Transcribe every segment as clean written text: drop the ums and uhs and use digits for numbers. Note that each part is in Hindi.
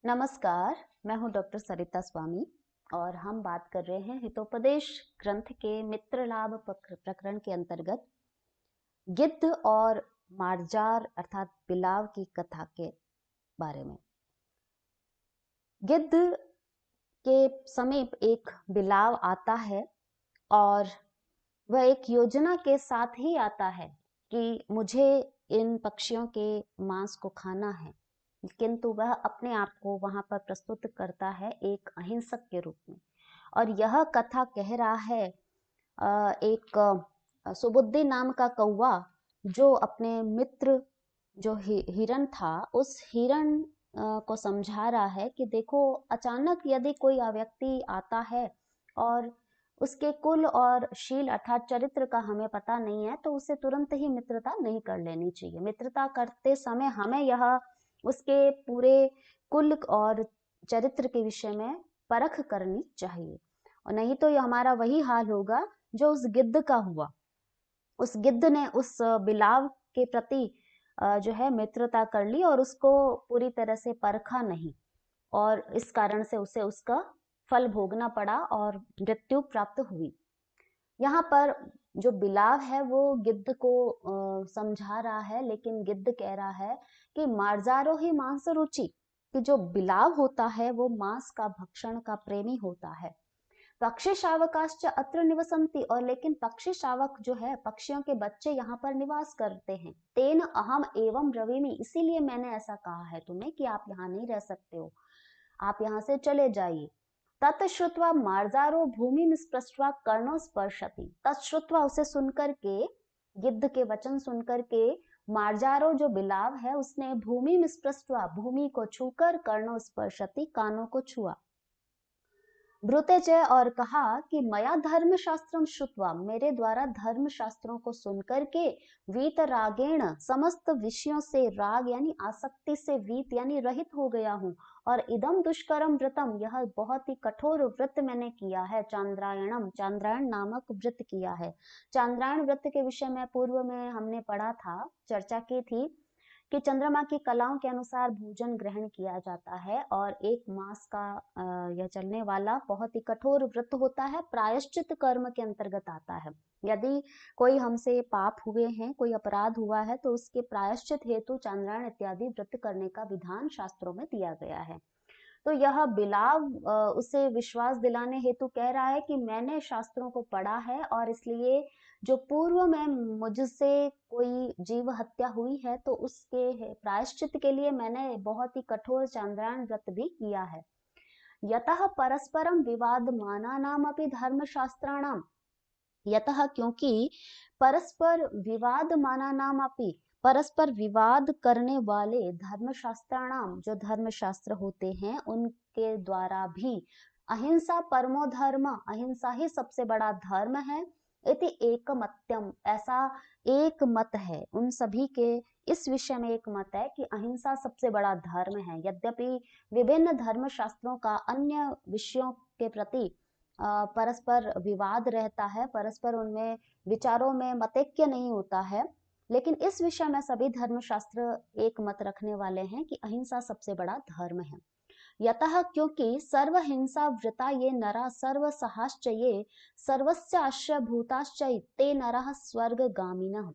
नमस्कार। मैं हूं डॉक्टर सरिता स्वामी और हम बात कर रहे हैं हितोपदेश ग्रंथ के मित्र लाभ प्रकरण के अंतर्गत गिद्ध और मार्जार अर्थात बिलाव की कथा के बारे में। गिद्ध के समीप एक बिलाव आता है और वह एक योजना के साथ ही आता है कि मुझे इन पक्षियों के मांस को खाना है, किंतु वह अपने आप को वहां पर प्रस्तुत करता है एक अहिंसक के रूप में। और यह कथा कह रहा है एक सुबुद्धि नाम का कौवा जो अपने मित्र जो हिरण था उस हिरण को समझा रहा है कि देखो, अचानक यदि कोई व्यक्ति आता है और उसके कुल और शील अर्थात चरित्र का हमें पता नहीं है तो उसे तुरंत ही मित्रता नहीं कर लेनी चाहिए। मित्रता करते समय हमें यह उसके पूरे कुल और चरित्र के विषय में परख करनी चाहिए, और नहीं तो यह हमारा वही हाल होगा जो उस गिद्ध का हुआ। उस गिद्ध ने उस बिलाव के प्रति जो है मित्रता कर ली और उसको पूरी तरह से परखा नहीं, और इस कारण से उसे उसका फल भोगना पड़ा और मृत्यु प्राप्त हुई। यहाँ पर जो बिलाव है वो गिद्ध को समझा रहा है, लेकिन गिद्ध कह रहा है कि मार्जारो ही मांस रुचि, कि जो बिलाव होता है वो मांस का भक्षण का प्रेमी होता है। पक्षी शावकाश्च अत्र निवसंति, और लेकिन पक्षी शावक जो है पक्षियों के बच्चे यहाँ पर निवास करते हैं। तेन अहम एवं ब्रवीमि, इसीलिए मैंने ऐसा कहा है तुम्हें कि आप यहाँ नहीं रह सकते हो, आप यहाँ से चले जाइए। ततश्रुत्वा मार्जारो भूमि स्पृष्ट्वा कर्णो स्पर्शति, तत्श्रुत्वा उसे सुनकर के, गिद्ध के वचन सुनकर के, मार्जारो जो बिलाव है उसने भूमि स्पृष्ट्वा भूमि को छूकर, कर्णो स्पर्शति कानों को छुआ। ब्रुतेजय और कहा कि मया धर्म शास्त्रम श्रुत्वा, मेरे द्वारा धर्म शास्त्रों को सुनकर के, वीत रागेण समस्त विषयों से राग यानी आसक्ति से वीत यानी रहित हो गया हूँ। और इदम दुष्करम व्रतम, यह बहुत ही कठोर व्रत मैंने किया है। चांद्रायणम, चांद्रायण नामक व्रत किया है। चांद्रायण व्रत के विषय में पूर्व में हमने पढ़ा था, चर्चा की थी कि चंद्रमा की कलाओं के अनुसार भोजन ग्रहण किया जाता है और एक मास का यह चलने वाला बहुत ही कठोर व्रत होता है, प्रायश्चित कर्म के अंतर्गत आता है। यदि कोई हमसे पाप हुए हैं, कोई अपराध हुआ है, तो उसके प्रायश्चित हेतु चांद्रायण इत्यादि व्रत करने का विधान शास्त्रों में दिया गया है। तो यह बिलाव उसे विश्वास दिलाने हेतु कह रहा है कि मैंने शास्त्रों को पढ़ा है और इसलिए जो पूर्व में मुझसे कोई जीव हत्या हुई है तो उसके प्रायश्चित के लिए मैंने बहुत ही कठोर चांद्रायण व्रत भी किया है। यतः परस्परम विवाद मानानाम अपि धर्मशास्त्राणाम, यतः क्योंकि परस्पर विवाद मानानाम अपि, परस्पर विवाद करने वाले धर्मशास्त्राणाम जो धर्मशास्त्र होते हैं उनके द्वारा भी, अहिंसा परमो धर्म, अहिंसा ही सबसे बड़ा धर्म है। इति एकमत्यम, ऐसा एक मत है उन सभी के, इस विषय में एक मत है कि अहिंसा सबसे बड़ा धर्म है। यद्यपि विभिन्न धर्म शास्त्रों का अन्य विषयों के प्रति परस्पर विवाद रहता है, परस्पर उनमें विचारों में मतैक्य नहीं होता है, लेकिन इस विषय में सभी धर्मशास्त्र एक मत रखने वाले हैं कि अहिंसा सबसे बड़ा धर्म है। यतः क्योंकि सर्व हिंसा वृता ये नरा सर्व सहाश्च ये सर्वस्य आश्रय भूताश्च ते नरः स्वर्गगामिनः,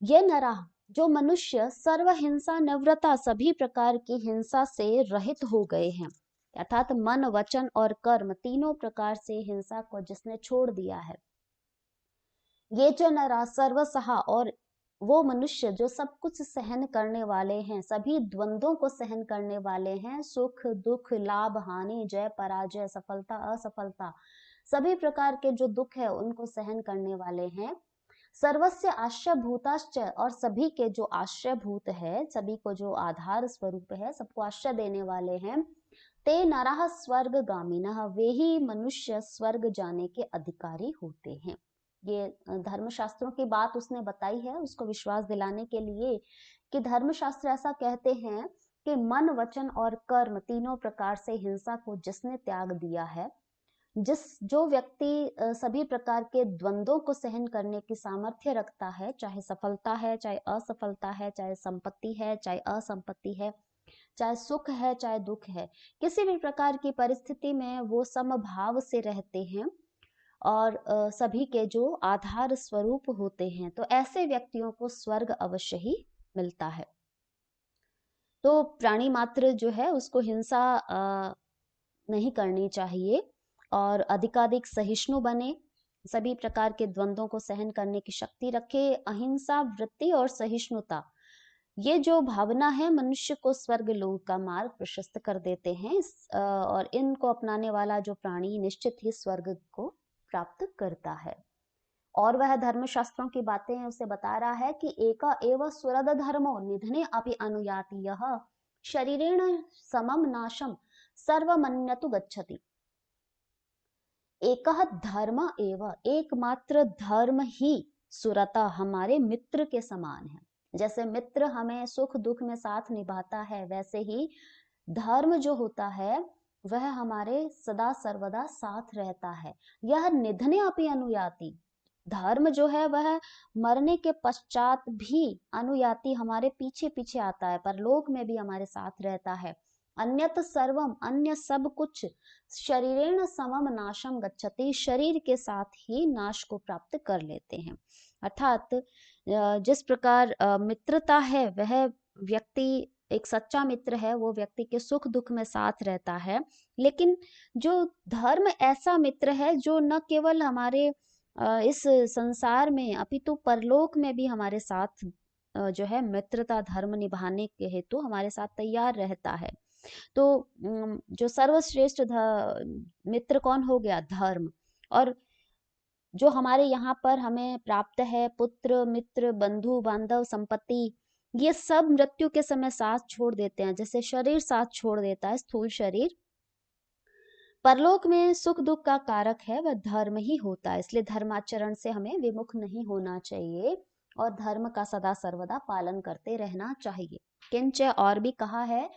ये नरा जो मनुष्य सर्व हिंसा निवृता सभी प्रकार की हिंसा से रहित हो गए हैं, अर्थात मन वचन और कर्म तीनों प्रकार से हिंसा को जिसने छोड़ दिया है। ये जो नरा सर्वसहा, और वो मनुष्य जो सब कुछ सहन करने वाले हैं, सभी द्वंद्वों को सहन करने वाले हैं, सुख दुख लाभ हानि जय पराजय सफलता असफलता सभी प्रकार के जो दुख है उनको सहन करने वाले हैं। सर्वस्य आश्रय भूताश्च, और सभी के जो आश्रय भूत है, सभी को जो आधार स्वरूप है, सबको आश्रय देने वाले हैं। ते नरः स्वर्गगामिनः, वे ही मनुष्य स्वर्ग जाने के अधिकारी होते हैं। ये धर्मशास्त्रों की बात उसने बताई है उसको विश्वास दिलाने के लिए कि धर्मशास्त्र ऐसा कहते हैं कि मन वचन और कर्म तीनों प्रकार से हिंसा को जिसने त्याग दिया है, जो व्यक्ति सभी प्रकार के द्वंद्वों को सहन करने की सामर्थ्य रखता है, चाहे सफलता है चाहे असफलता है, चाहे संपत्ति है चाहे असंपत्ति है, चाहे सुख है चाहे दुख है, किसी भी प्रकार की परिस्थिति में वो समभाव से रहते हैं और सभी के जो आधार स्वरूप होते हैं, तो ऐसे व्यक्तियों को स्वर्ग अवश्य ही मिलता है। तो प्राणी मात्र जो है उसको हिंसा नहीं करनी चाहिए और अधिकाधिक सहिष्णु बने, सभी प्रकार के द्वंद्वों को सहन करने की शक्ति रखे। अहिंसा वृत्ति और सहिष्णुता, ये जो भावना है मनुष्य को स्वर्ग लोक का मार्ग प्रशस्त कर देते हैं। और इनको अपनाने वाला जो प्राणी निश्चित ही स्वर्ग को प्राप्त करता है। और वह धर्म शास्त्रों की बातें उसे बता रहा है कि एका एव सुरद धर्मो निधने अपि अनुयाति यह शरीरेण समम नाशम सर्वमन्यतु गच्छति। एक धर्म एव, एकमात्र धर्म ही सुरता हमारे मित्र के समान है। जैसे मित्र हमें सुख दुख में साथ निभाता है, वैसे ही धर्म जो होता है वह हमारे सदा सर्वदा साथ रहता है। यह निधने अपि अनुयाति, धर्म जो है वह मरने के पश्चात भी अनुयाति हमारे पीछे पीछे आता है, परलोक में भी हमारे साथ रहता है। अन्यत सर्वम, अन्य सब कुछ शरीरेण समम नाशम गच्छति, शरीर के साथ ही नाश को प्राप्त कर लेते हैं। अर्थात जिस प्रकार मित्रता है, वह व्यक्ति एक सच्चा मित्र है, वो व्यक्ति के सुख दुख में साथ रहता है। लेकिन जो धर्म ऐसा मित्र है जो न केवल हमारे इस संसार में अपितु परलोक में भी हमारे साथ जो है मित्रता धर्म निभाने के हेतु हमारे साथ तैयार रहता है। तो जो सर्वश्रेष्ठ मित्र कौन हो गया? धर्म। और जो हमारे यहाँ पर हमें प्राप्त है, पुत्र मित्र बंधु बांधव संपत्ति, ये सब मृत्यु के समय साथ छोड़ देते हैं। जैसे शरीर साथ छोड़ देता है, स्थूल शरीर, परलोक में सुख दुख का कारक है वह धर्म ही होता है। इसलिए धर्माचरण से हमें विमुख नहीं होना चाहिए और धर्म का सदा सर्वदा पालन करते रहना चाहिए। किंच और भी कहा है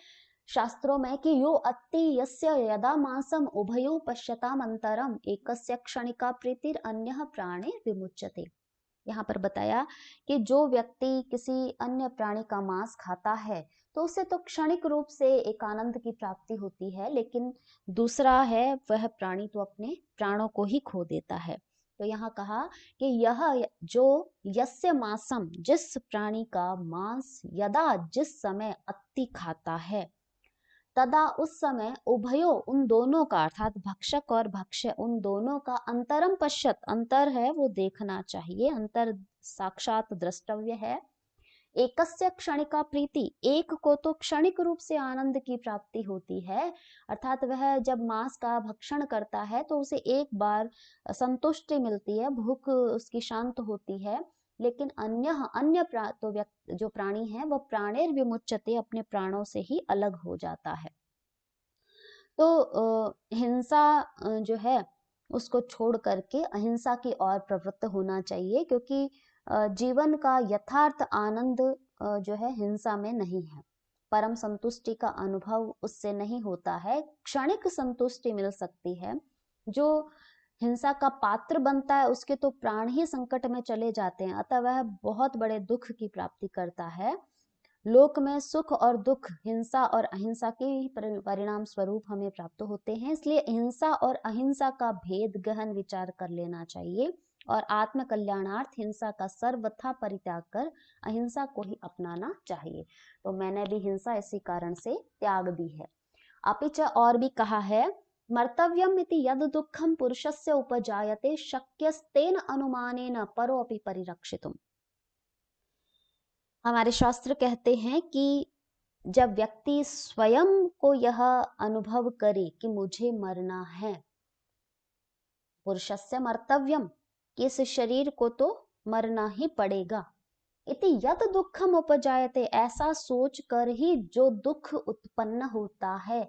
शास्त्रों में कि यो अत्ति यस्य यदा मांसम उभयो पश्यताम अंतरम एकस्य क्षणिका प्रीतिर अन्यः प्राणे विमुच्यते। यहाँ पर बताया कि जो व्यक्ति किसी अन्य प्राणी का मांस खाता है तो उसे तो क्षणिक रूप से एक आनंद की प्राप्ति होती है, लेकिन दूसरा है वह प्राणी तो अपने प्राणों को ही खो देता है। तो यहाँ कहा कि यह जो यस्य मांसम, जिस प्राणी का मांस, यदा जिस समय अति खाता है, तदा उस समय उभयो, उन दोनों का, अर्थात भक्षक और भक्ष्य, उन दोनों का अंतरम पश्यत, अंतर है वो देखना चाहिए, अंतर साक्षात द्रष्टव्य है। एकस्य क्षणिका प्रीति, एक को तो क्षणिक रूप से आनंद की प्राप्ति होती है, अर्थात वह जब मांस का भक्षण करता है तो उसे एक बार संतुष्टि मिलती है, भूख उसकी शांत होती है। लेकिन अन्य तो जो प्राणी है वह प्राणेर विमुच्यते, अपने प्राणों से ही अलग हो जाता है। तो हिंसा जो है उसको छोड़ करके अहिंसा की ओर प्रवृत्त होना चाहिए, क्योंकि जीवन का यथार्थ आनंद जो है हिंसा में नहीं है। परम संतुष्टि का अनुभव उससे नहीं होता है, क्षणिक संतुष्टि मिल सकती है। जो हिंसा का पात्र बनता है उसके तो प्राण ही संकट में चले जाते हैं, अतः वह बहुत बड़े दुख की प्राप्ति करता है। लोक में सुख और दुख हिंसा और अहिंसा के परिणाम स्वरूप हमें प्राप्त होते हैं। इसलिए हिंसा और अहिंसा का भेद गहन विचार कर लेना चाहिए और आत्म कल्याणार्थ हिंसा का सर्वथा परित्याग कर अहिंसा को ही अपनाना चाहिए। तो मैंने भी हिंसा इसी कारण से त्याग दी है। अपिच और भी कहा है, मर्तव्यम इति यद दुखम पुरुषस्य उपजायते शक्यस्तेन अनुमानेन परो अपि परिरक्षितुम। हमारे शास्त्र कहते हैं कि जब व्यक्ति स्वयं को यह अनुभव करे कि मुझे मरना है, पुरुषस्य मर्तव्यम, कि इस शरीर को तो मरना ही पड़ेगा, इति यद दुखम उपजायते, ऐसा सोच कर ही जो दुख उत्पन्न होता है,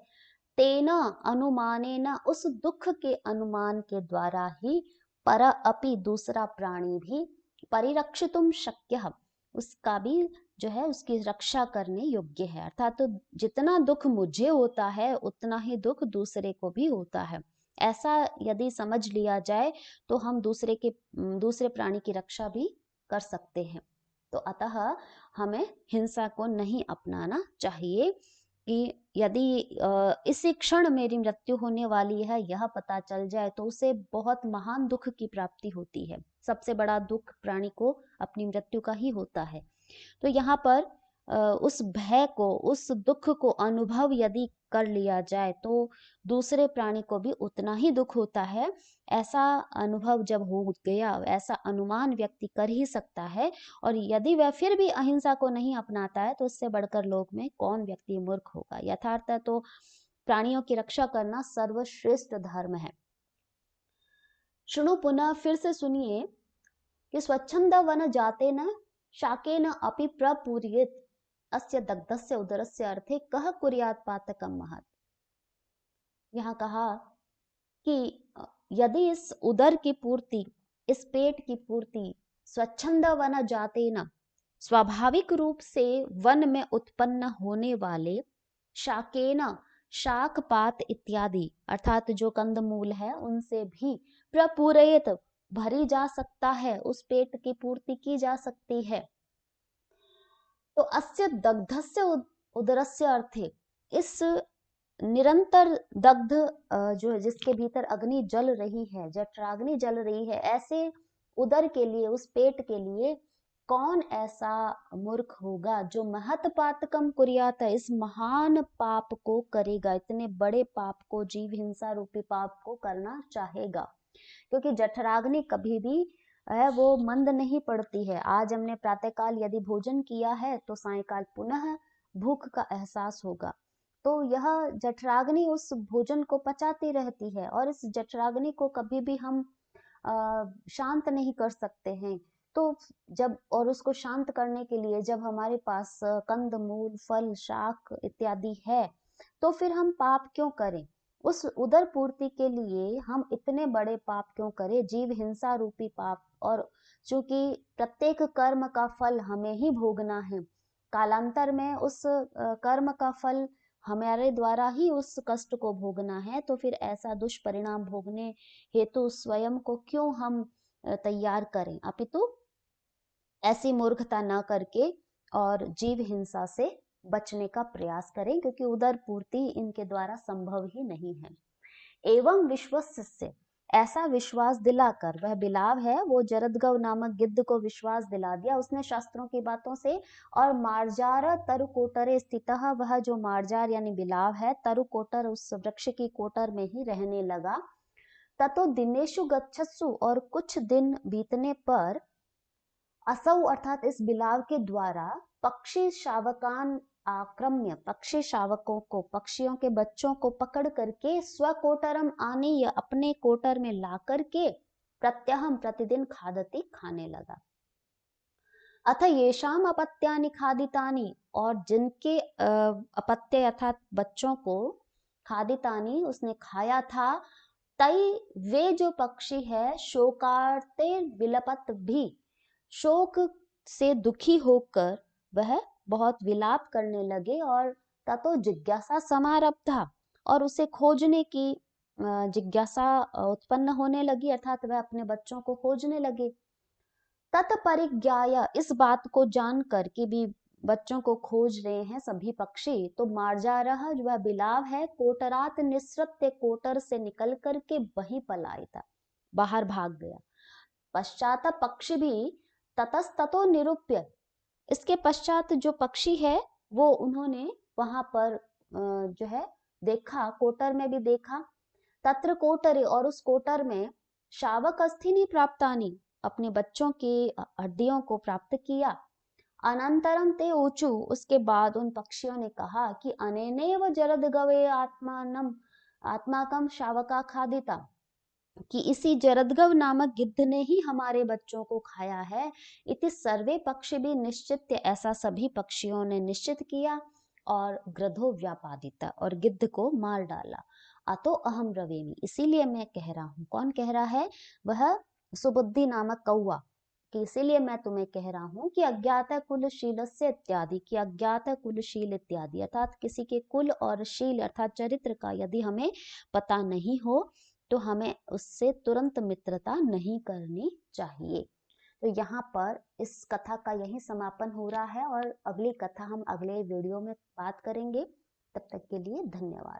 तेना अनुमानेन, उस दुख के अनुमान के द्वारा ही पर अपि, दूसरा प्राणी भी, परिरक्षितुम शक्य, उसका भी जो है उसकी रक्षा करने योग्य है। अर्थात तो जितना दुख मुझे होता है उतना ही दुख दूसरे को भी होता है। ऐसा यदि समझ लिया जाए तो हम दूसरे प्राणी की रक्षा भी कर सकते हैं। तो अतः हमें हिंसा को नहीं अपनाना चाहिए। कि यदि इसी क्षण मेरी मृत्यु होने वाली है यह पता चल जाए तो उसे बहुत महान दुख की प्राप्ति होती है। सबसे बड़ा दुख प्राणी को अपनी मृत्यु का ही होता है। तो यहाँ पर उस भय को, उस दुख को अनुभव यदि कर लिया जाए तो दूसरे प्राणी को भी उतना ही दुख होता है। ऐसा अनुभव जब हो गया, ऐसा अनुमान व्यक्ति कर ही सकता है। और यदि वह फिर भी अहिंसा को नहीं अपनाता है तो उससे बढ़कर लोक में कौन व्यक्ति मूर्ख होगा। यथार्थ तो प्राणियों की रक्षा करना सर्वश्रेष्ठ धर्म है। सुनो पुनः, फिर से सुनिए कि स्वच्छंद वन जाते न शाकेन अपि प्रपूरयेत् अस्य दग्धस्य उदरस्य अर्थे कह कुर्यात् पातकं महत्। यहाँ कहा कि यदि इस उदर की पूर्ति, इस पेट की पूर्ति स्वच्छंद वन जाते न, स्वाभाविक रूप से वन में उत्पन्न होने वाले शाकेन, शाक पात इत्यादि अर्थात जो कंदमूल है उनसे भी प्रपूरयित भरी जा सकता है, उस पेट की पूर्ति की जा सकती है। तो अस्य दग्धस्य उदरस्य अर्थे, इस निरंतर दग्ध जो जिसके भीतर अग्नि जल रही है, जठराग्नि जल रही है, ऐसे उदर के लिए, उस पेट के लिए कौन ऐसा मूर्ख होगा जो महत पातकम कुर्यात, इस महान पाप को करेगा, इतने बड़े पाप को, जीव हिंसा रूपी पाप को करना चाहेगा। क्योंकि जठराग्नि कभी भी है वो मंद नहीं पड़ती है। आज हमने प्रातःकाल यदि भोजन किया है तो सायंकाल पुनः भूख का एहसास होगा। तो यह जठराग्नि उस भोजन को पचाती रहती है और इस जठराग्नि को कभी भी हम शांत नहीं कर सकते हैं। तो जब, और उसको शांत करने के लिए जब हमारे पास कंद मूल, फल, शाक इत्यादि है तो फिर हम पाप क्यों करें? उस उदर पूर्ति के लिए हम इतने बड़े पाप क्यों करें, जीव हिंसा रूपी पाप। और चूंकि प्रत्येक कर्म का फल हमें ही भोगना है, कालांतर में उस कर्म का फल हमारे द्वारा ही उस कष्ट को भोगना है, तो फिर ऐसा दुष्परिणाम भोगने हेतु स्वयं को क्यों हम तैयार करें, अपितु ऐसी मूर्खता न करके और जीव हिंसा से बचने का प्रयास करें, क्योंकि उदर पूर्ति इनके द्वारा संभव ही नहीं है। एवं विश्वस्य, ऐसा विश्वास दिलाकर, वह बिलाव है वो जरदगव नामक गिद्ध को विश्वास दिला दिया उसने शास्त्रों की बातों से। और मार्जार तरुकोटरे स्थित, वह जो मार्जार यानी बिलाव है, तरुकोटर उस वृक्ष की कोटर में ही रहने लगा। ततो दिनेशु गच्छत्सु, और कुछ दिन बीतने पर असौ अर्थात इस बिलाव के द्वारा पक्षी शावकान आक्रम्य, पक्षी शावकों को, पक्षियों के बच्चों को पकड़ करके स्वकोटरम आने, या अपने कोटर में ला करके प्रत्यहम प्रतिदिन खादती, खाने लगा। अथ येषाम अपत्यानि खादितानि, और जिनके अपत्य अर्थात बच्चों को खादितानि उसने खाया था, तई वे जो पक्षी है शोकार्ते विलपत भी, शोक से दुखी होकर वह बहुत विलाप करने लगे। और ततो जिज्ञासा समारब्धा, और उसे खोजने की जिज्ञासा उत्पन्न होने लगी, अर्थात वह अपने बच्चों को खोजने लगे। तत्परिज्ञाय, इस बात को जानकर कि भी बच्चों को खोज रहे हैं सभी पक्षी, तो मार्जारह जो वह बिलाव है, कोटरात निसृत्य, कोटर से निकल करके वहीं पलायता, बाहर भाग गया। पश्चात पक्षी भी ततस्ततो निरूप्य, इसके पश्चात जो पक्षी है वो उन्होंने वहां पर जो है देखा, कोटर में भी देखा। तत्र कोटरे, और उस कोटर में शावक अस्थिनी प्राप्तानी, अपने बच्चों की हड्डियों को प्राप्त किया। अनंतरम ते ऊचु, उसके बाद उन पक्षियों ने कहा कि अनेनेव जरद गवे आत्मानम आत्माकम शावका खादिता, कि इसी जरदगव नामक गिद्ध ने ही हमारे बच्चों को खाया है। इति सर्वे पक्षी भी निश्चित, ऐसा सभी पक्षियों ने निश्चित किया। और गृधो व्यापादिता, और गिद्ध को मार डाला। अतो अहम रवेमी, इसीलिए मैं कह रहा हूं। कौन कह रहा है? वह सुबुद्धि नामक कौवा, कि इसीलिए मैं तुम्हें कह रहा हूं कि अज्ञात कुलशील से इत्यादि, कि अज्ञात कुलशील इत्यादि अर्थात किसी के कुल और शील अर्थात चरित्र का यदि हमें पता नहीं हो तो हमें उससे तुरंत मित्रता नहीं करनी चाहिए। तो यहाँ पर इस कथा का यही समापन हो रहा है और अगली कथा हम अगले वीडियो में बात करेंगे। तब तक के लिए धन्यवाद।